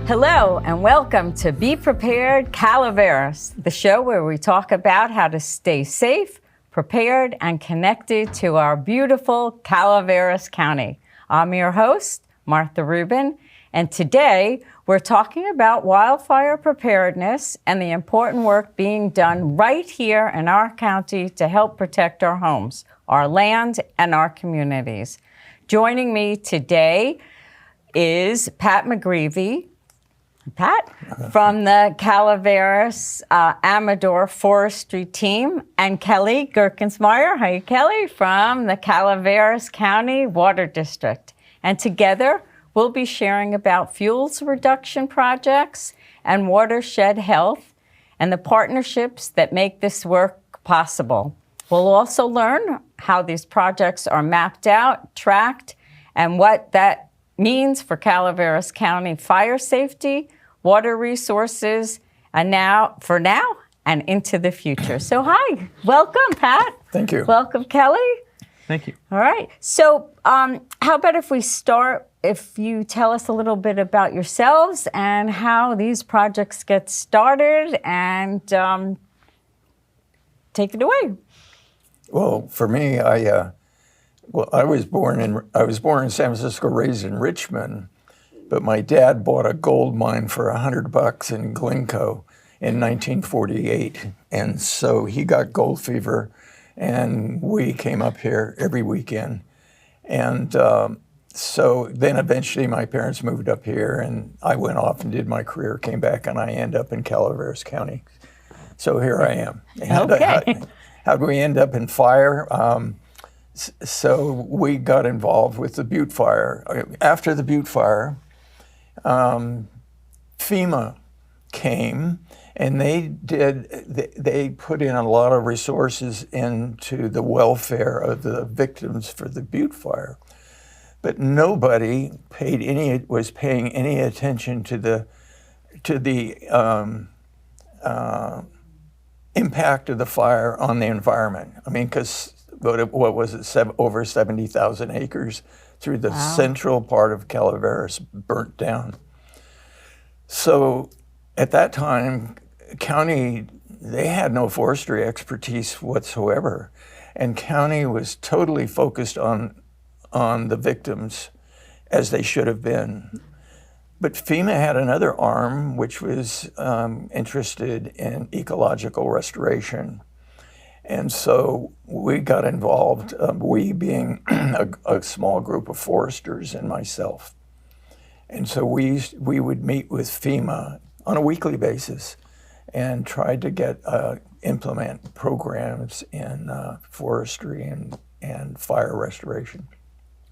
Hello and welcome to Be Prepared Calaveras, the show where we talk about how to stay safe, prepared, and connected to our beautiful Calaveras County. I'm your host, Martha Rubin, and today we're talking about wildfire preparedness and the important work being done right here in our county to help protect our homes, our land, and our communities. Joining me today is Pat McGreevy, from the Calaveras Amador Forestry team, and Kelly Gerkensmeyer, hi Kelly, from the Calaveras County Water District. And together, we'll be sharing about fuels reduction projects and watershed health and the partnerships that make this work possible. We'll also learn how these projects are mapped out, tracked, and what that means for Calaveras County fire safety, water resources, and for now and into the future. So hi, welcome, Pat. Thank you. Welcome, Kelly. Thank you. All right. So how about if we start, if you tell us a little bit about yourselves and how these projects get started, and take it away. Well, for me, I was born in San Francisco, raised in Richmond, but my dad bought a gold mine for $100 in Glencoe in 1948, and so he got gold fever, and we came up here every weekend, and so then eventually my parents moved up here, and I went off and did my career, came back, and I ended up in Calaveras County. So here I am. Okay. How do we end up in fire? So we got involved with the Butte Fire. After the Butte Fire, FEMA came, and they put in a lot of resources into the welfare of the victims for the Butte Fire, but nobody was paying any attention to the impact of the fire on the environment. I mean, because what was it, over 70,000 acres through the central part of Calaveras burnt down. So at that time, county, they had no forestry expertise whatsoever, and county was totally focused on the victims, as they should have been. But FEMA had another arm which was interested in ecological restoration. And so we got involved, we being a small group of foresters and myself. And so we would meet with FEMA on a weekly basis and try to implement programs in forestry and fire restoration.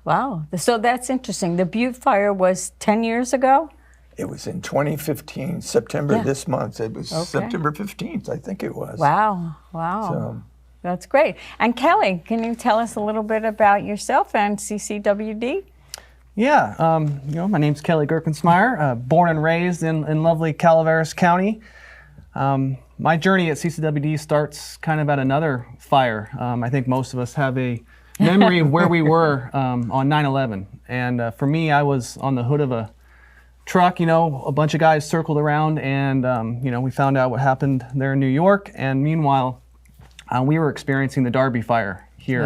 Wow, so that's interesting. The Butte Fire was 10 years ago? It was in 2015, September this month. It was September 15th, I think it was. Wow. So, that's great. And Kelly, can you tell us a little bit about yourself and CCWD? Yeah, my name's Kelly Gerkensmeyer, born and raised in lovely Calaveras County. My journey at CCWD starts kind of at another fire. I think most of us have a memory of where we were on 9/11. And for me, I was on the hood of a truck, a bunch of guys circled around, and we found out what happened there in New York. And meanwhile, we were experiencing the Darby Fire here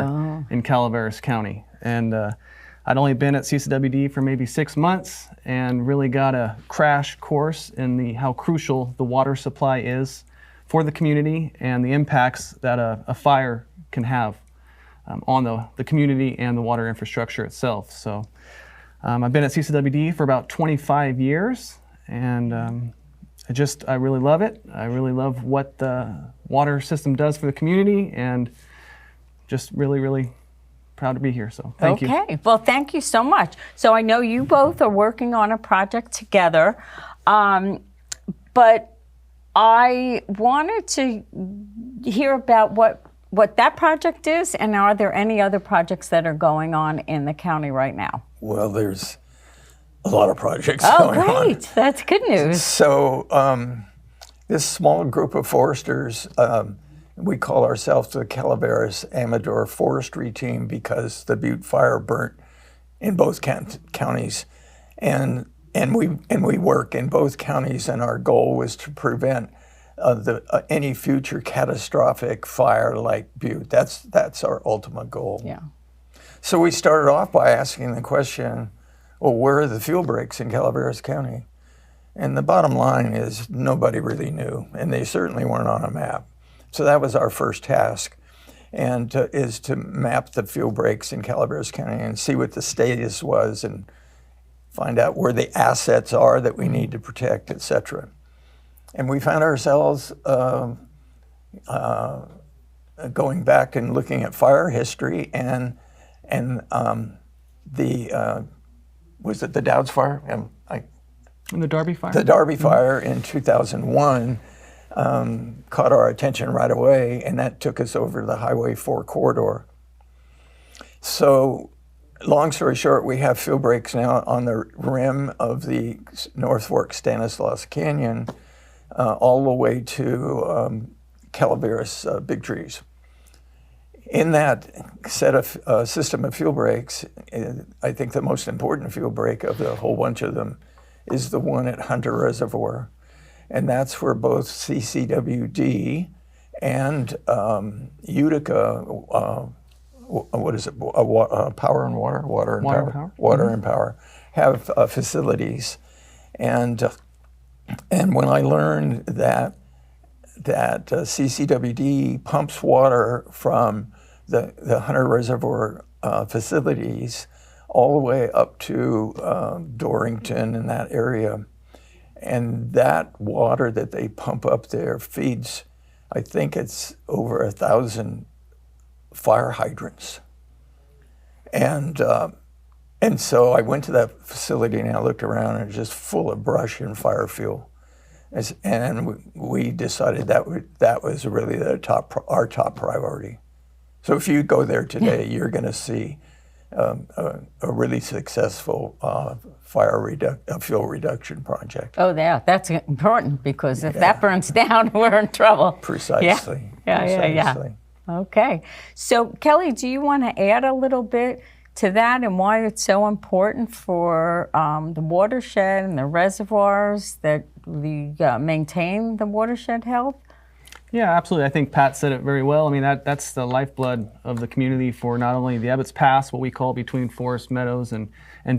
in Calaveras County. And I'd only been at CCWD for maybe 6 months and really got a crash course in how crucial the water supply is for the community and the impacts that a fire can have on the community and the water infrastructure itself. So I've been at CCWD for about 25 years, and I really love it. I really love what the water system does for the community, and just really, really proud to be here. So thank you. Okay, well, thank you so much. So I know you both are working on a project together, but I wanted to hear about what that project is, and are there any other projects that are going on in the county right now? Well, there's a lot of projects going on. Oh, great. That's good news. So this small group of foresters, we call ourselves the Calaveras Amador Forestry team because the Butte Fire burnt in both counties. And and we work in both counties, and our goal was to prevent any future catastrophic fire like Butte. That's our ultimate goal. Yeah. So we started off by asking the question, well, where are the fuel breaks in Calaveras County? And the bottom line is nobody really knew, and they certainly weren't on a map. So that was our first task, and is to map the fuel breaks in Calaveras County and see what the status was and find out where the assets are that we need to protect, et cetera. And we found ourselves going back and looking at fire history, and was it the Douds fire? And the Darby fire? The Darby fire in 2001 caught our attention right away, and that took us over to the Highway 4 corridor. So, long story short, we have fuel breaks now on the rim of the North Fork Stanislaus Canyon, all the way to Calaveras Big Trees. In that set of system of fuel breaks, I think the most important fuel break of the whole bunch of them is the one at Hunter Reservoir. And that's where both CCWD and Utica, what is it, Power and Water? Water and Power, have facilities. And when I learned that CCWD pumps water from the Hunter Reservoir facilities all the way up to Dorrington and that area, and that water that they pump up there feeds, I think it's over 1,000 fire hydrants. And so I went to that facility and I looked around, and it was just full of brush and fire fuel. And we decided that was really our top priority. So if you go there today, you're going to see a really successful fuel reduction project. Oh, yeah, that's important, because if that burns down, we're in trouble. Precisely. Yeah. Okay. So, Kelly, do you want to add a little bit to that and why it's so important for the watershed and the reservoirs that we maintain the watershed health? Yeah, absolutely. I think Pat said it very well. I mean, that's the lifeblood of the community for not only the Ebbets Pass, what we call between Forest Meadows and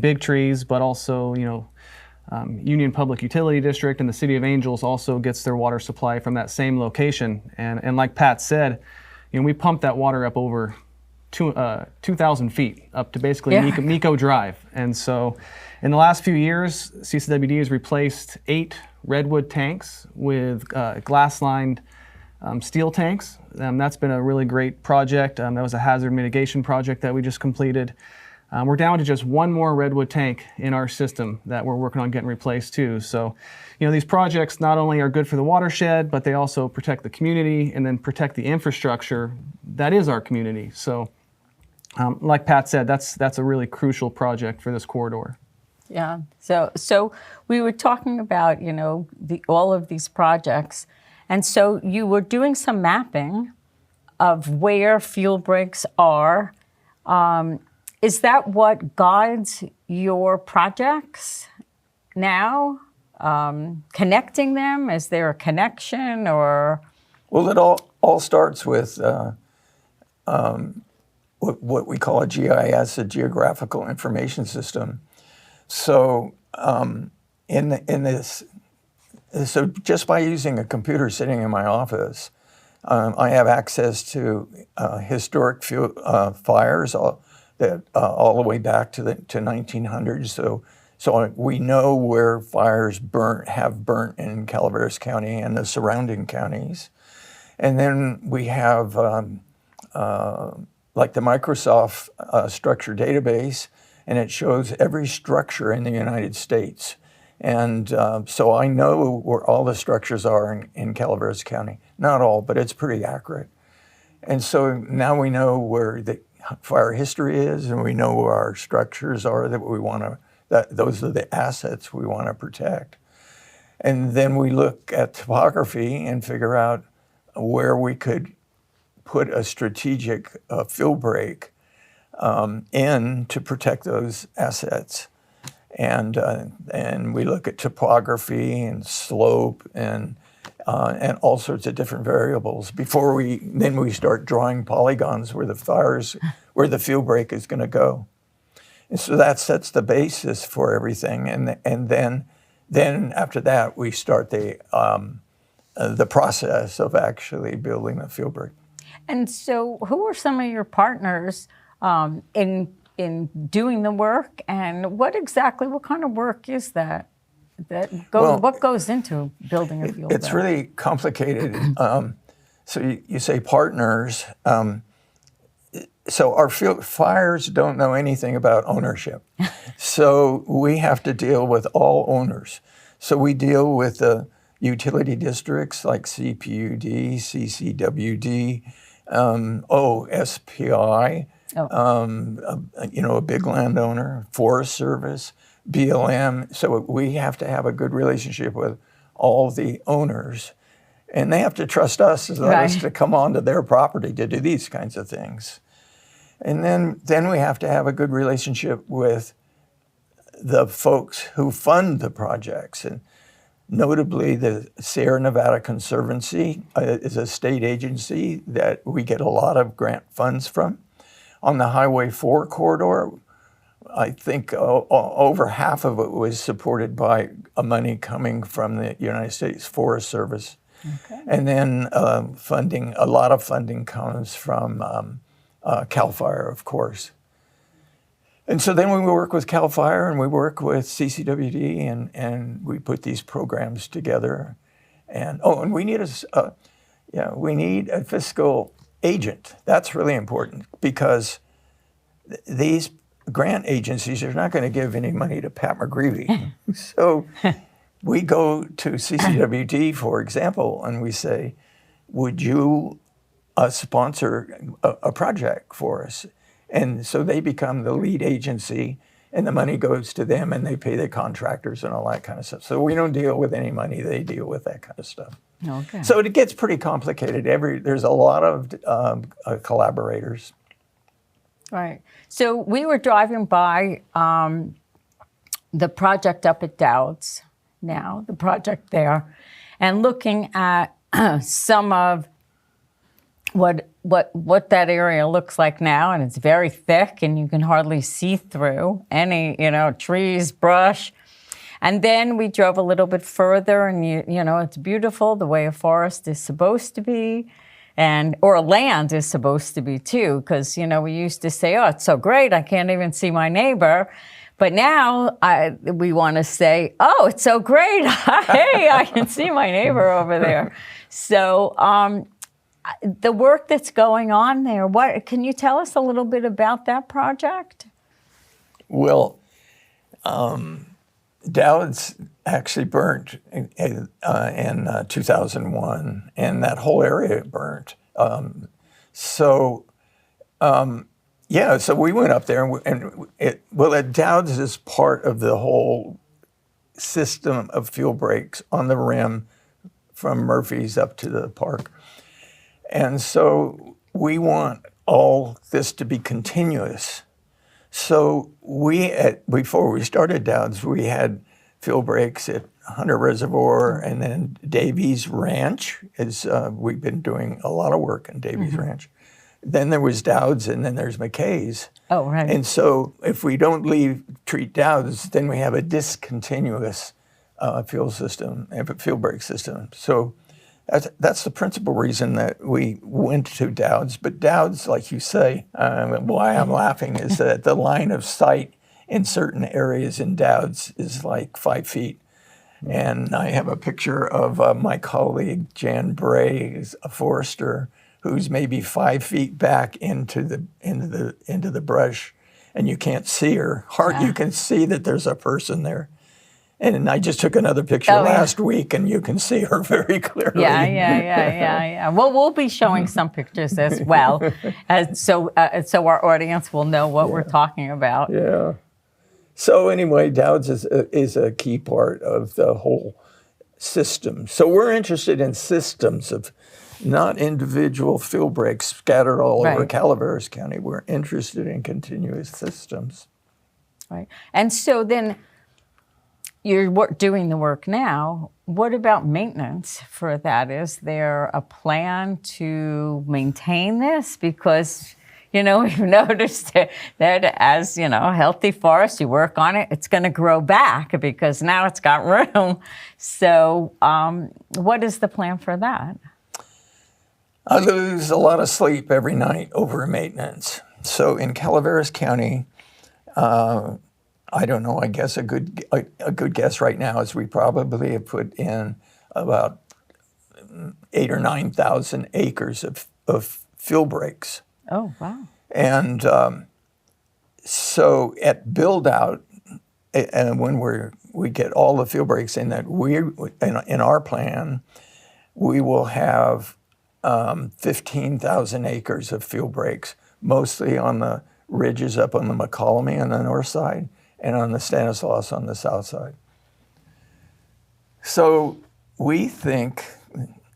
Big Trees, but also, Union Public Utility District and the City of Angels also gets their water supply from that same location. And like Pat said, we pump that water up over 2,000 feet up to basically Nico Drive. And so in the last few years, CCWD has replaced 8 redwood tanks with glass-lined steel tanks. That's been a really great project. That was a hazard mitigation project that we just completed. We're down to just one more redwood tank in our system that we're working on getting replaced too. So, these projects not only are good for the watershed, but they also protect the community and then protect the infrastructure that is our community. So, like Pat said, that's a really crucial project for this corridor. Yeah. So we were talking about, all of these projects. And so you were doing some mapping of where fuel breaks are. Is that what guides your projects now? Connecting them? Is there a connection or? Well, it all starts with what we call a GIS, a Geographical Information System. So So just by using a computer sitting in my office, I have access to historic fires all the way back to 1900s. So we know where fires have burnt in Calaveras County and the surrounding counties. And then we have like the Microsoft structure database, and it shows every structure in the United States. And so I know where all the structures are in Calaveras County. Not all, but it's pretty accurate. And so now we know where the fire history is, and we know where our structures are those are the assets we want to protect. And then we look at topography and figure out where we could put a strategic fuel break in to protect those assets. and we look at topography and slope and all sorts of different variables before we start drawing polygons where the fuel break is going to go. And so that sets the basis for everything, and then after that we start the process of actually building the fuel break. And so, who are some of your partners in doing the work, and what kind of work is that? What goes into building a fuel break? It's really complicated. So you say partners. So our fires don't know anything about ownership. So we have to deal with all owners. So we deal with the utility districts like CPUD, CCWD, OSPI, a big landowner, Forest Service, BLM. So we have to have a good relationship with all the owners. And they have to trust us as others to come onto their property to do these kinds of things. And then we have to have a good relationship with the folks who fund the projects. And notably, the Sierra Nevada Conservancy is a state agency that we get a lot of grant funds from. On the Highway 4 corridor, I think over half of it was supported by money coming from the United States Forest Service. Okay. And then a lot of funding comes from CAL FIRE, of course. And so then we work with CAL FIRE and we work with CCWD and we put these programs together. And we need a fiscal agent. That's really important because these grant agencies are not going to give any money to Pat McGreevy. So we go to CCWD, for example, and we say, would you sponsor a project for us? And so they become the lead agency and the money goes to them and they pay the contractors and all that kind of stuff. So we don't deal with any money, they deal with that kind of stuff. Okay. So it gets pretty complicated. There's a lot of collaborators. Right. So we were driving by the project up at Douds now, the project there, and looking at some of what that area looks like now, and it's very thick and you can hardly see through any, trees, brush. And then we drove a little bit further and it's beautiful the way a forest is supposed to be, or a land is supposed to be too, because, we used to say, oh, it's so great, I can't even see my neighbor. But now we want to say, oh, it's so great, hey, I can see my neighbor over there. So the work that's going on there, can you tell us a little bit about that project? Well, Douds actually burnt in 2001, and that whole area burnt. So we went up there, Douds is part of the whole system of fuel breaks on the rim from Murphy's up to the park. And so we want all this to be continuous. So before we started Douds, we had fuel breaks at Hunter Reservoir and then Davies Ranch. We've been doing a lot of work in Davies Ranch. Then there was Douds and then there's McKay's. Oh, right. And so if we don't treat Douds, then we have a discontinuous fuel break system. So that's the principal reason that we went to Douds. But Douds, like you say, why I'm laughing is that the line of sight in certain areas in Douds is like 5 feet. And I have a picture of my colleague, Jan Bray, who's a forester, who's maybe 5 feet back into the brush, and you can't see her. You can see that there's a person there. And I just took another picture last week, and you can see her very clearly. Yeah. Well, we'll be showing some pictures as well, so our audience will know what we're talking about. Yeah. So anyway, Douds is a key part of the whole system. So we're interested in systems of not individual fuel breaks scattered all over Calaveras County. We're interested in continuous systems. Right. And so then you're doing the work now. What about maintenance for that? Is there a plan to maintain this? Because, we've noticed that as, healthy forest, you work on it, it's going to grow back because now it's got room. So what is the plan for that? I lose a lot of sleep every night over maintenance. So in Calaveras County, I don't know, I guess a good guess right now is we probably have put in about 8,000 or 9,000 acres of fuel breaks. Oh, wow. And so at build out, and when we get all the fuel breaks in that in our plan, we will have 15,000 acres of fuel breaks, mostly on the ridges up on the McCollum on the north side and on the Stanislaus on the south side. So we think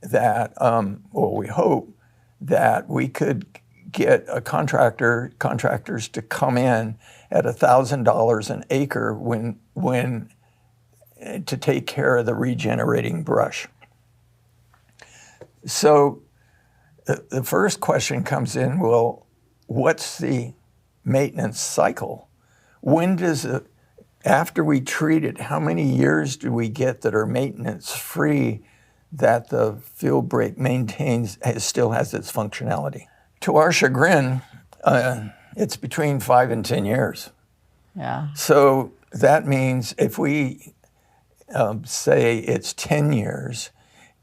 that, we hope that we could get contractors to come in at $1,000 an acre when to take care of the regenerating brush. So the first question comes in, well, what's the maintenance cycle? When does it, after we treat it, how many years do we get that are maintenance free, that the fuel break still has its functionality? To our chagrin, it's between 5 and 10 years. Yeah. So that means if we say it's 10 years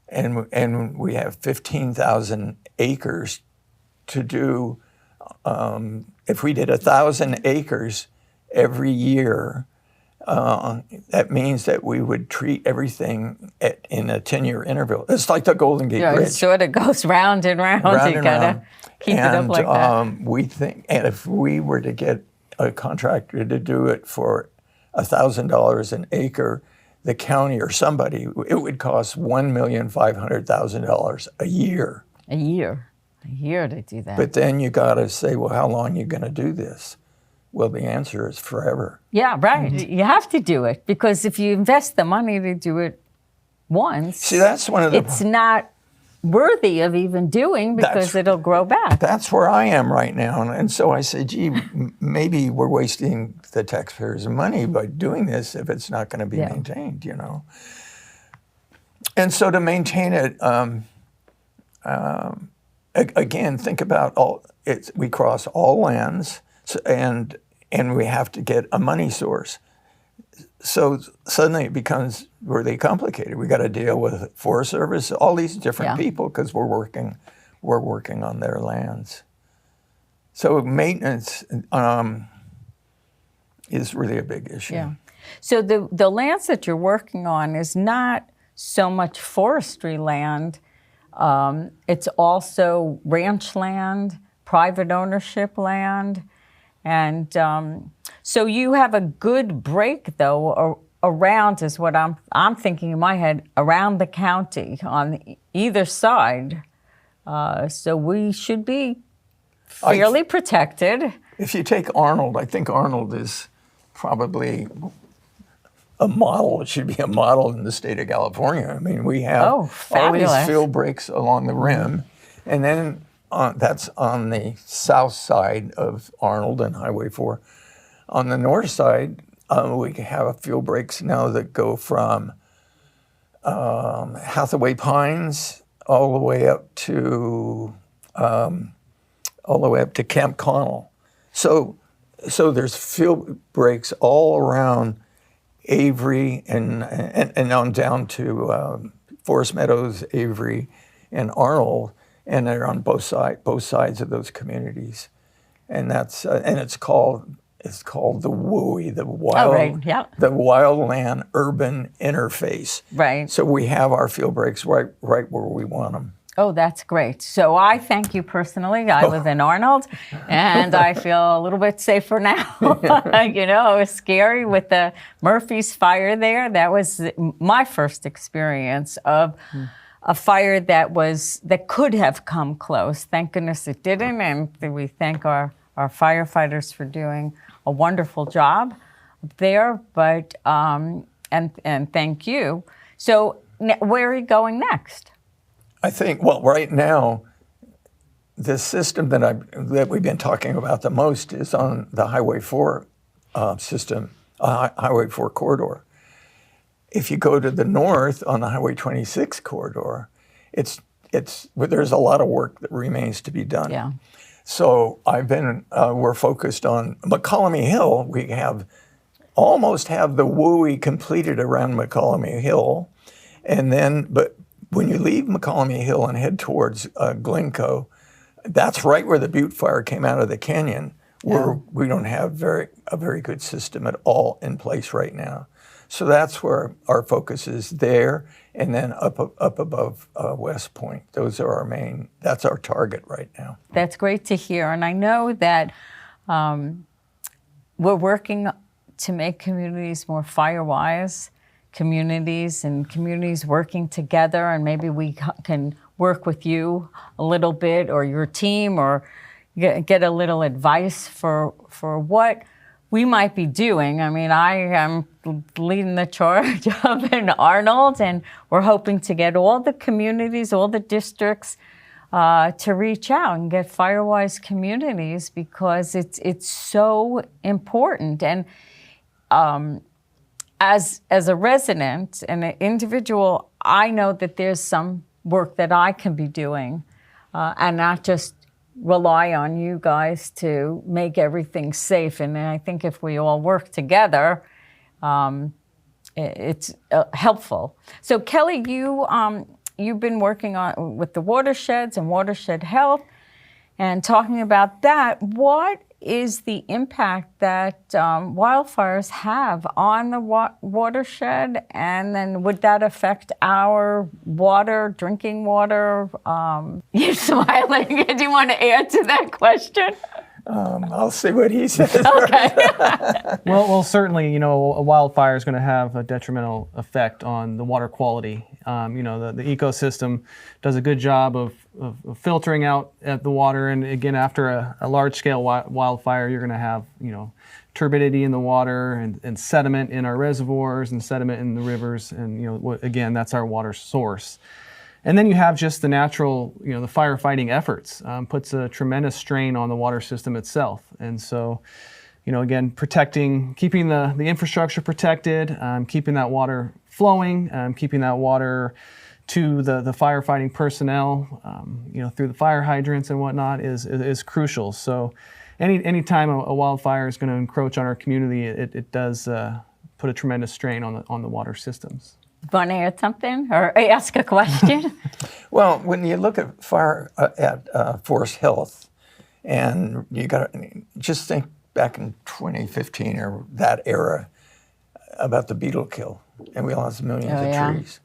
and we have 15,000 acres to do, if we did 1,000 acres every year, that means that we would treat everything in a 10-year interval. It's like the Golden Gate Bridge. It sort of goes round and round. You gotta keep it up like that. We think, and if we were to get a contractor to do it for $1,000 an acre, the county or somebody, it would cost $1,500,000 a year. A year to do that. But then you got to say, well, how long are you going to do this? Well, the answer is forever. Yeah, right. Mm-hmm. You have to do it because if you invest the money to do it once, see, that's one of the. It's not worthy of even doing because it'll grow back. That's where I am right now, and so I say, gee, maybe we're wasting the taxpayers' money by doing this if it's not going to be maintained, And so to maintain it, again, think about we cross all lands. And we have to get a money source. So suddenly it becomes really complicated. We got to deal with Forest Service, all these different people, because we're working on their lands. So maintenance is really a big issue. Yeah. So the lands that you're working on is not so much forestry land. It's also ranch land, private ownership land. And so you have a good break, though, around is what I'm thinking in my head, around the county on either side. So we should be fairly protected. If you take Arnold, I think Arnold is probably a model. It should be a model in the state of California. I mean, we have all these field breaks along the rim, and then that's on the south side of Arnold and Highway 4. On the north side, we have fuel breaks now that go from Hathaway Pines all the way up to Camp Connell. So there's fuel breaks all around Avery and on down to Forest Meadows, Avery, and Arnold. And they're on both sides of those communities, and that's it's called the WUI, the Wildland Urban Interface. Right. So we have our field breaks right where we want them. Oh, that's great. So I thank you personally. I live in Arnold, and I feel a little bit safer now. It was scary with the Murphy's fire there. That was my first experience of a fire that could have come close. Thank goodness it didn't, and we thank our firefighters for doing a wonderful job there. But and thank you. So where are you going next? I think, well, right now, the system that we've been talking about the most is on the Highway 4 system, Highway 4 corridor. If you go to the north on the Highway 26 corridor, there's a lot of work that remains to be done. Yeah. So we're focused on McCollum Hill. We almost have the WUI completed around McCollum Hill. And then, but when you leave McCollum Hill and head towards Glencoe, that's right where the Butte Fire came out of the canyon, where we don't have a very good system at all in place right now. So that's where our focus is there, and then up above West Point. That's our target right now. That's great to hear. And I know that we're working to make communities more fire-wise, communities working together, and maybe we can work with you a little bit, or your team, or get a little advice for what we might be doing. I mean, I am leading the charge up in Arnold, and we're hoping to get all the communities, all the districts to reach out and get Firewise communities, because it's so important. And as a resident and an individual, I know that there's some work that I can be doing, and not just rely on you guys to make everything safe. And I think if we all work together, it's helpful. So Kelly, you've been working with the watersheds and watershed health, and talking about that. What is the impact that wildfires have on the watershed, and then would that affect our water, drinking water? You're smiling. Do you want to answer that question? I'll see what he says. Okay. Well, certainly, a wildfire is going to have a detrimental effect on the water quality. The ecosystem does a good job of filtering out the water, and again, after a large-scale wildfire, you're going to have, turbidity in the water and sediment in our reservoirs and sediment in the rivers, and again, that's our water source. And then you have just the natural, the firefighting efforts puts a tremendous strain on the water system itself. And so, again, keeping the infrastructure protected, keeping that water flowing, keeping that water to the firefighting personnel, through the fire hydrants and whatnot is crucial. So any time a wildfire is going to encroach on our community, it does put a tremendous strain on the water systems. Want to add something or ask a question? Well, when you look at fire at Forest Health, and you got to just think back in 2015 or that era about the beetle kill, and we lost millions of trees.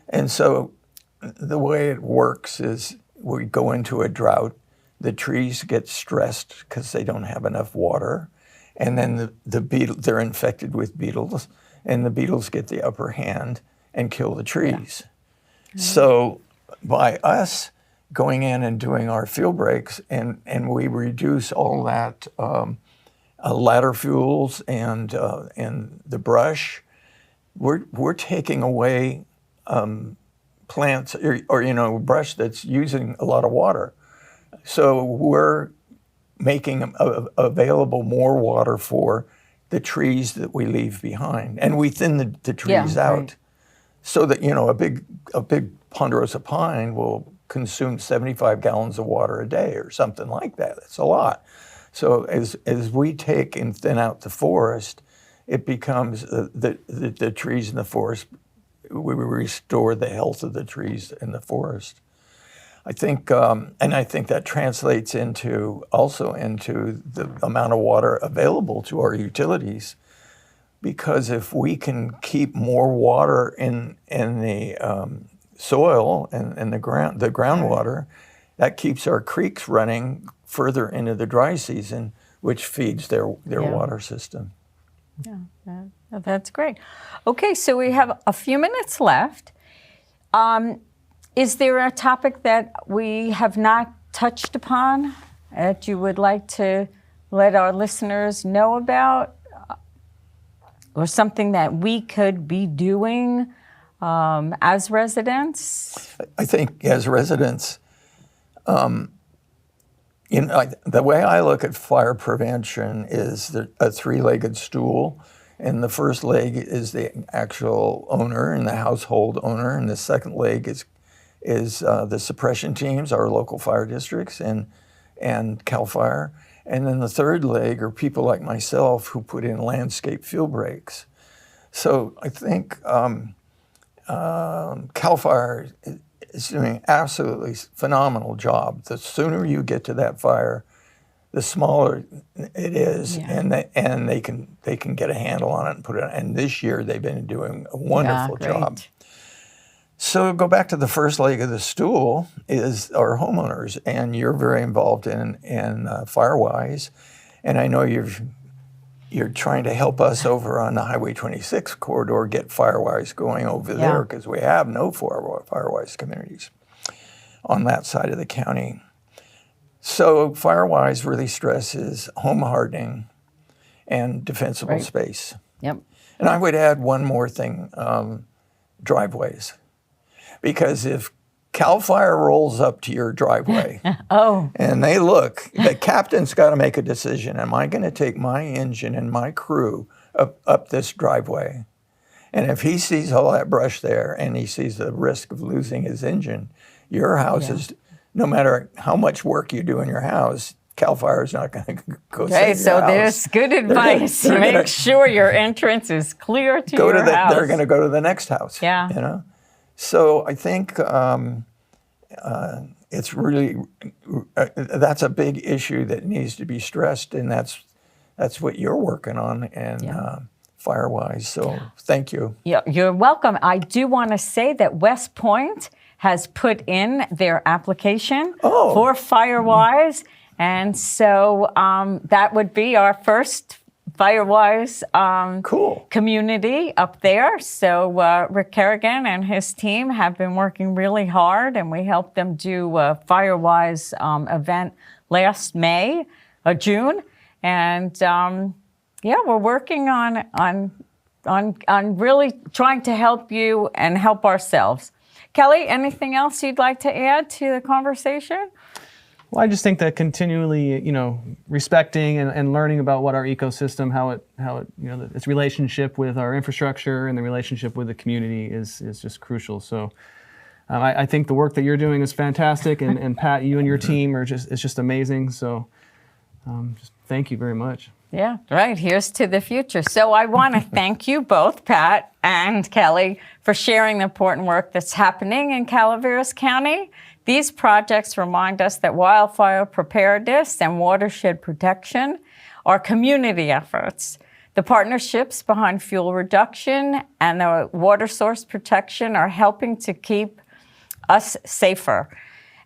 And so the way it works is we go into a drought, the trees get stressed because they don't have enough water, and then they're infected with beetles, and the beetles get the upper hand and kill the trees. Yeah. So by us going in and doing our field breaks, and we reduce all that ladder fuels and the brush, we're taking away plants or brush that's using a lot of water. So we're making available more water for the trees that we leave behind, and we thin the trees out, right, so that a big ponderosa pine will consume 75 gallons of water a day or something like that. That's a lot. So as we take and thin out the forest, it becomes the trees in the forest. We restore the health of the trees in the forest. I think, and I think that translates also into the amount of water available to our utilities, because if we can keep more water in the soil and the groundwater, that keeps our creeks running further into the dry season, which feeds their water system. Yeah, that's great. Okay, so we have a few minutes left. Is there a topic that we have not touched upon that you would like to let our listeners know about? or something that we could be doing as residents? I think as residents, the way I look at fire prevention is a three-legged stool, and the first leg is the actual owner and the household owner, and the second leg is the suppression teams, our local fire districts, and CAL FIRE, and then the third leg are people like myself who put in landscape field breaks. So I think CAL FIRE is doing an absolutely phenomenal job. The sooner you get to that fire, the smaller it is, and they can get a handle on it and put it on. And this year they've been doing a wonderful job. So go back to the first leg of the stool is our homeowners, and you're very involved in FireWise, and I know you're trying to help us over on the Highway 26 corridor get FireWise going over there, because we have no FireWise communities on that side of the county. So FireWise really stresses home hardening and defensible space. Yep. And I would add one more thing, driveways. Because if CAL FIRE rolls up to your driveway and they look, the captain's got to make a decision. Am I going to take my engine and my crew up this driveway? And if he sees all that brush there and he sees the risk of losing his engine, your house is, no matter how much work you do in your house, CAL FIRE is not going to go save your so house. There's good advice. Make sure your entrance is clear to your house. They're going to go to the next house. Yeah. You know? So I think it's really, that's a big issue that needs to be stressed, and that's what you're working on, and FireWise. So thank you. Yeah, you're welcome. I do want to say that West Point has put in their application for FireWise, and so that would be our first FireWise community up there. So Rick Kerrigan and his team have been working really hard, and we helped them do a FireWise event last June, and we're working on really trying to help you and help ourselves. Kelly, anything else you'd like to add to the conversation? Well, I just think that continually, respecting and learning about what our ecosystem, how it, its relationship with our infrastructure and the relationship with the community is just crucial. So, I think the work that you're doing is fantastic, and Pat, you and your team it's just amazing. So, just thank you very much. Yeah, right. Here's to the future. So I want to thank you both, Pat and Kelly, for sharing the important work that's happening in Calaveras County. These projects remind us that wildfire preparedness and watershed protection are community efforts. The partnerships behind fuel reduction and the water source protection are helping to keep us safer.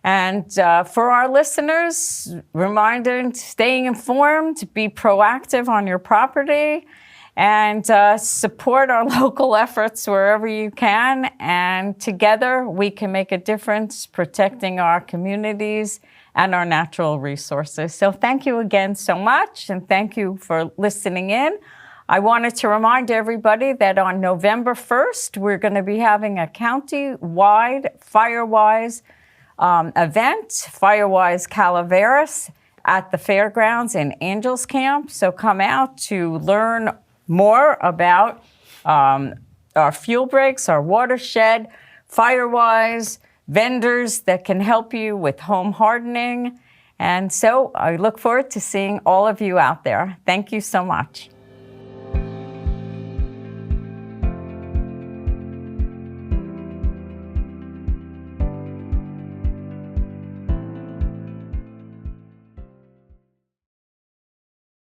And for our listeners, reminder, staying informed, be proactive on your property, and support our local efforts wherever you can. And together we can make a difference protecting our communities and our natural resources. So thank you again so much, and thank you for listening in. I wanted to remind everybody that on November 1st, we're going to be having a county-wide FireWise event, FireWise Calaveras, at the fairgrounds in Angels Camp. So come out to learn more about our fuel breaks, our watershed, FireWise, vendors that can help you with home hardening. And so I look forward to seeing all of you out there. Thank you so much.